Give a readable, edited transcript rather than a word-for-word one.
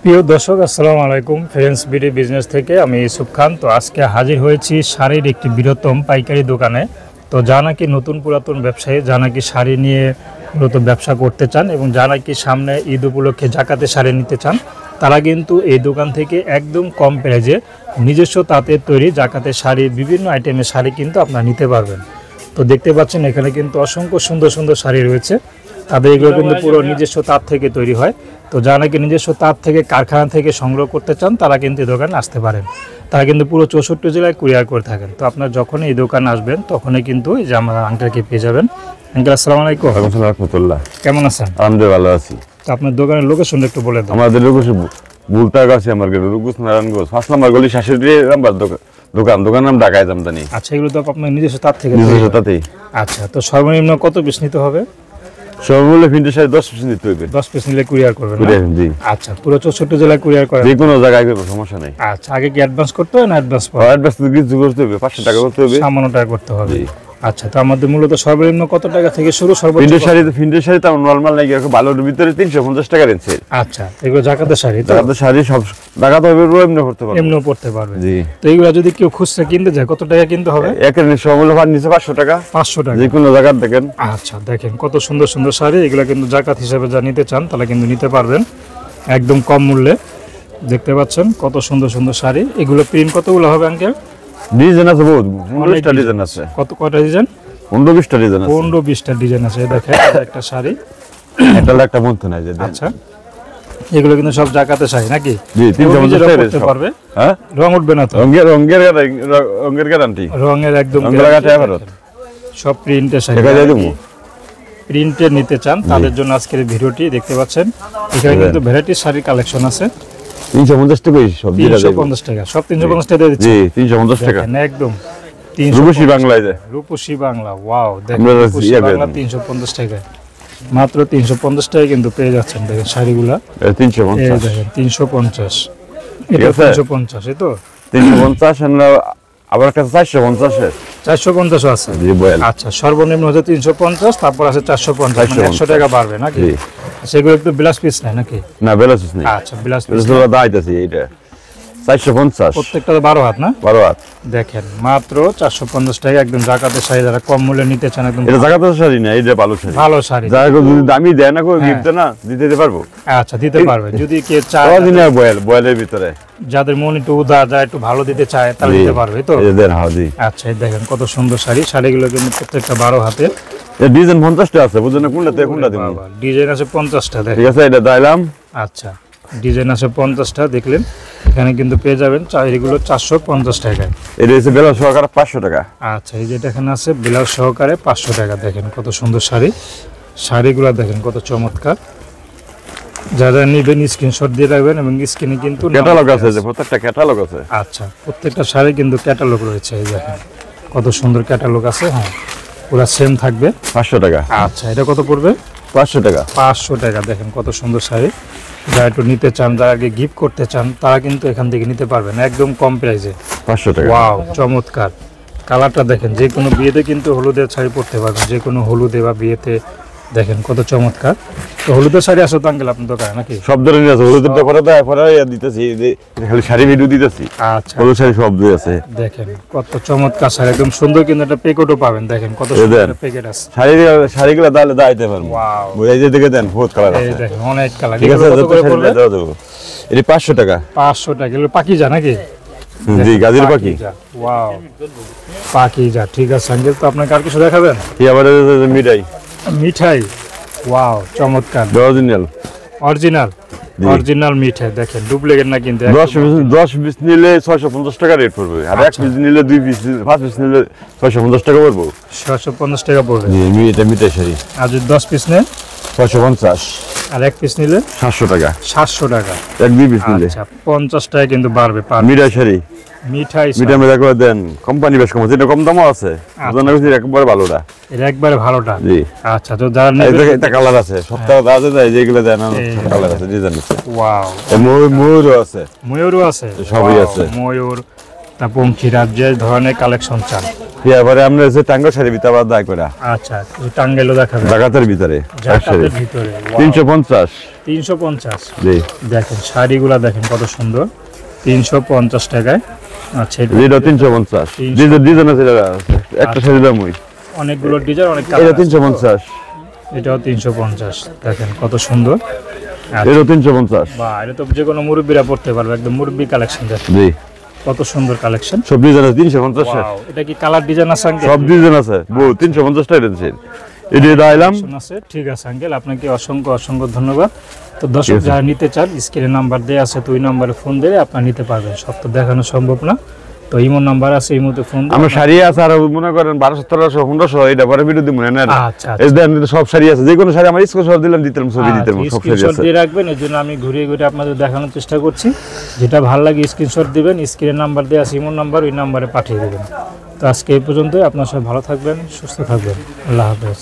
প্রিয় দর্শক আসসালামু আলাইকুম। ফ্রেন্ডস বিডি বিজনেস থেকে আমি ইউসুফ খান। তো আজকে হাজির হয়েছি শাড়ির একটি বৃহত্তম পাইকারি দোকানে। তো যা নাকি নতুন পুরাতন ব্যবসায়ী, যা নাকি শাড়ি নিয়ে মূলত ব্যবসা করতে চান এবং যা নাকি সামনে ঈদ উপলক্ষে জাকাতে শাড়ি নিতে চান, তারা কিন্তু এই দোকান থেকে একদম কম প্রাইজে নিজস্ব তাঁতের তৈরি জাকাতের শাড়ি, বিভিন্ন আইটেমের শাড়ি কিন্তু আপনারা নিতে পারবেন। তো দেখতে পাচ্ছেন এখানে কিন্তু অসংখ্য সুন্দর সুন্দর শাড়ি রয়েছে। তাদের এগুলো কিন্তু পুরো নিজস্ব তাঁত থেকে তৈরি হয়। তো যারা নাকি নিজস্ব তাঁত থেকে কারখানা থেকে সংগ্রহ করতে চান, তারা কিন্তু এই দোকানে আসতে পারেন। তারা কিন্তু পুরো 64 জেলায় কুরিয়ার করে থাকেন। তো আপনার যখনই এই দোকানে আসবেন তখনই কিন্তু এই যে আমার আঙ্কেলকে পেয়ে যাবেন। আঙ্কেল আসসালামু আলাইকুম। ওয়া আলাইকুম রাহমাতুল্লাহ। কেমন আছেন? আলহামদুলিল্লাহ ভালো আছি। তো আপনার দোকানের লোকেশন একটু বলে দেন। আমাদের লোকেশন বুলতাগাছি মার্কেট, রুকুস নারায়ণগঞ্জ 5 নম্বর গলি 66 নাম্বার দোকান নাম ঢাকায় জামদানি। আচ্ছা, এগুলো তো আপনার নিজস্ব তাঁত থেকে নিজস্ব তাঁতেই। আচ্ছা, তো সর্বনিম্ন কত পিস নিতে হবে? সর্বমূল্যে প্রিন্টের শাড়ি 10 পিস নিতে হবে। 10 পিস নিলে কুরিয়ার করবেন না? জি। আচ্ছা, পুরো 64 জেলায় কুরিয়ার করেন? যে কোনো জায়গায় করবে, সমস্যা নাই। আচ্ছা, আগে কি অ্যাডভান্স করতে হবে না অ্যাডভান্স পরে? অ্যাডভান্স কিছু করতে হবে, 500 টাকা করতে হবে, সামান্য টাকা করতে হবে। জি। আচ্ছা, তো আমাদের মূলত সর্বনিম্ন কত টাকা থেকে শুরু? প্রিন্টের শাড়ি তো নরমাল নাই, এরকম ভালোর ভিতরে 350 টাকা রেঞ্জ। আচ্ছা, এগুলো জাকাতের শাড়ি তো? জাকাতের শাড়ি সব জাকাত হবে, এমনি করতে পারবে, এমনিও পড়তে পারবে। জি। তো এগুলো যদি কেউ খুচরা কিনতে যায় কত টাকা কিনতে হবে? একের সর্বমূল্য নিচে 500 টাকা। 500 টাকা। যে কোনো জাকাত দেখেন। আচ্ছা, দেখেন কত সুন্দর সুন্দর শাড়ি। এগুলো কিন্তু জাকাত হিসেবে যা নিতে চান তাহলে কিন্তু নিতে পারবেন একদম কম মূল্যে। দেখতে পাচ্ছেন কত সুন্দর সুন্দর শাড়ি। এগুলো প্রিন্ট কতগুলো হবে আঙ্কেল? ডিজাইন আছে বহুত, 15টা ডিজাইন আছে। কয়টা ডিজাইন? 15-20টা ডিজাইন আছে। 15-20টা ডিজাইন আছে। দেখেন একটা শাড়ি, এটা একটা মন্ত্র নাই যে। আচ্ছা, এগুলো কিন্তু সব জাকাতের শাড়ি নাকি? জি, 350 টাকা করতে পারবে। হ্যাঁ, রং উঠবে না তো? রঙের গ্যারান্টি, রঙের একদম সব প্রিন্টের শাড়ি। প্রিন্টের নিতে চান তাদের জন্য আজকের ভিডিওটি দেখতে পাচ্ছেন। এখানে কিন্তু ভ্যারাইটির শাড়ির কালেকশন আছে। 350 টাকা সব দিয়ে দেব। 350 টাকা, সব 350 টাকা দিয়ে দিচ্ছি। জি, 350 টাকা একদম। রূপসী বাংলায় যায়। রূপসী বাংলা, ওয়াও। দেখেন রূপসী বাংলা 350 টাকা, মাত্র 350 টাকায় কিন্তু পেয়ে যাচ্ছেন। দেখেন শাড়িগুলা 350, দেখেন 350, এটা 350, এই তো 350। আবার কাছে 450 আছে। আচ্ছা, সর্বনিম্ন হচ্ছে 350, তারপর আছে 450, মানে 100 টাকা বাড়বে নাকি? সেগুলো একটু ব্লাউজ পিস নাই নাকি? না, ব্লাউজ পিস নেই। আচ্ছা, ব্লাউজ পিস দাইতাছি এটা 450, প্রত্যেকটা 12 হাত না? 12 হাত। দেখেন মাত্র 450 টাকা একদম জাকাতের শাড়ি। যারা কম মূল্যে নিতে চান একদম। এটা জাকাতের শাড়ি না, এটা ভালো শাড়ি। ভালো শাড়ি। যারা যদি দামি দেয় না, কই গিফট না দিতে পারবো। আচ্ছা, দিতে পারবে যদি কে চায়। অরিজিনাল বয়েলের ভিতরে যাদের মন একটু উদার, যারা একটু ভালো দিতে চায় তারা দিতে পারবে তো। আচ্ছা, এই দেখেন কত সুন্দর শাড়ি। শাড়িগুলো কিন্তু প্রত্যেকটা 12 হাতের। ডিজাইন 50টা আছে, বুঝছেন? কোনটা দিব? ডিজাইন আছে 50টা। দেখেন, ঠিক আছে, এটা দিলাম। আচ্ছা, ডিজাইন আছে 50টা। দেখলেন এখানে কিন্তু পেয়ে যাবেন এগুলো 450 টাকায়। এটা হচ্ছে ব্লাউজ সহকারে 500 টাকা। আচ্ছা, এই যেটা এখানে আছে ব্লাউজ সহকারে 500 টাকা। দেখেন কত সুন্দর শাড়ি। শাড়িগুলো দেখেন কত চমৎকার। যারা নেবেন স্ক্রিনশট দিয়ে রাখবেন এবং স্ক্রিনে কিন্তু ক্যাটালগ আছে, যে প্রত্যেকটা ক্যাটালগ আছে। আচ্ছা, প্রত্যেকটা শাড়ি কিন্তু ক্যাটালগ রয়েছে। এই দেখেন কত সুন্দর ক্যাটালগ আছে। হ্যাঁ, পুরো সেম থাকবে। 500 টাকা। আচ্ছা, এটা কত পড়বে? 500 টাকা। 500 টাকা। দেখেন কত সুন্দর শাড়ি। যারা একটু নিতে চান, যারা আগে গিফট করতে চান, তারা কিন্তু এখান থেকে নিতে পারবেন একদম কম প্রাইসে। 500 টাকা। ওয়াও, চমৎকার কালারটা দেখেন। যে কোনো বিয়েতে কিন্তু হলুদের শাড়ি পরতে পারবেন, যে কোনো হলুদে বা বিয়েতে। দেখেন কত চমৎকার। তো হলুদের শাড়ি আছে তো আঙ্কেল আপনার দোকানে নাকি? সব ধরনের আছে। হলুদটা পরে দিতেছি, খালি শাড়ি ভিডিও দিতেছি। আচ্ছা, হলুদ শাড়ি সব দুই আছে। দেখেন কত চমৎকার শাড়ি, একদম সুন্দর। কিন্তু একটা প্যাকেটও পাবেন। দেখেন কত সুন্দর প্যাকেট আছে। শাড়িগুলো দাইতে পারবো। ওয়াও, এই যে দেখে দেন, বহুত কালার আছে। এই দেখেন অনেক কালার। ঠিক আছে, যত শাড়ি দাও দেব। এটা 500 টাকা। 500 টাকা। এগুলো পাকিজা নাকি? জি, গাজীর পাখি। ওয়াও, পাকিজা। ঠিক আছে আঙ্কেল, তো আপনাকে আর কিছু দেখাবেন? কি আবার মিঠাই। ওয়াও, চমৎকার। অরিজিনাল মিঠাই। দেখেন ডুপ্লিকেট না কিন্তু। 10 পিস নিলে 650 টাকা রেট পড়বে। আর 1 পিস নিলে 2 পিস 5 পিস নিলে 650 টাকা পড়বে। 650 টাকা পড়বে। জি, এটা মিঠাই শাড়ি। আর যদি 10 পিস নেন 650। আর 1 পিস নিলে 700 টাকা। 700 টাকা। 1-2 পিস নিলে। আচ্ছা, 50 টাকা কিন্তু বাড়বে। মিঠাই শাড়ি। মিঠাই মধ্যে করে দেন, কোম্পানি বেশ কম আছে, এটা কম দামও আছে। একবারে ভালোটা, এটা একবারে ভালোটা। জি। আচ্ছা, তো যারা নেবেন, এটা কালার আছে, সপ্তাহে দাদা যায় যেগুলো দেন কালার আছে, ডিজাইন আছে। ওয়াও, ময়ূরও আছে। ময়ূরও আছে, সবই আছে। ময়ূর, তা পঙ্খিরাজ, যে ধরনের কালেকশন চান এবারে আমরা যে টাঙ্গা শাড়ি ভিতরে আবার দায় করে আচ্ছা টাঙ্গাইলও দেখাবেন জাকাতের ভিতরে জাকাতের ভিতরে 350 350 জি দেখেন শাড়িগুলা দেখেন কত সুন্দর 350 টাকায় আচ্ছা এটা 350 ডিজাইন আছে একটা শাড়ি দাম ওই অনেকগুলো ডিজাইন অনেক এটা কালার 350 এটাও 350 দেখেন কত সুন্দর এটা 350 বাহ এটা তো যে কোনো মুরব্বিরা পড়তে পারবে একদম মুরব্বি কালেকশন দেখেন জি কত সুন্দর কালেকশন সব ডিজাইন আছে 350 ওয়াও এটা কি কালার ডিজাইন আছে আঙ্কেল সব ডিজাইন আছে বউ 350 টাকা দিয়েছে এটা দাইলাম আছে ঠিক আছে আঙ্কেল আপনাকে অসংখ্য অসংখ্য ধন্যবাদ তো দর্শক যারা নিতে চান স্ক্রিনে নাম্বার দেয়া আছে তো ওই নম্বরে ফোন দিলে আপনারা নিতে পারবেন সব তো দেখানো সম্ভব না তো ইমো নাম্বার আছে এই মুহূর্তে ফোন আমরা শাড়ি আছে আর মনে করেন 1200 1500 এটা পরে ভিডিও দিব না আচ্ছা এই দেন সব শাড়ি আছে যে কোনো শাড়ি আমার স্ক্রিনশট দিলাম দিতাম ছবি দিতাম সব শাড়ি স্ক্রিনশট আছে দিয়ে রাখবেন এর জন্য আমি ঘুরিয়ে ঘুরিয়ে আপনাদের দেখানোর চেষ্টা করছি যেটা ভালো লাগে স্ক্রিনশট দিবেন স্ক্রিনে নাম্বার দেয়া আছে ইমো নাম্বার ওই নম্বরে পাঠিয়ে দিবেন তো আজকে এই পর্যন্তই আপনারা সবাই ভালো থাকবেন সুস্থ থাকবেন আল্লাহ হাফেজ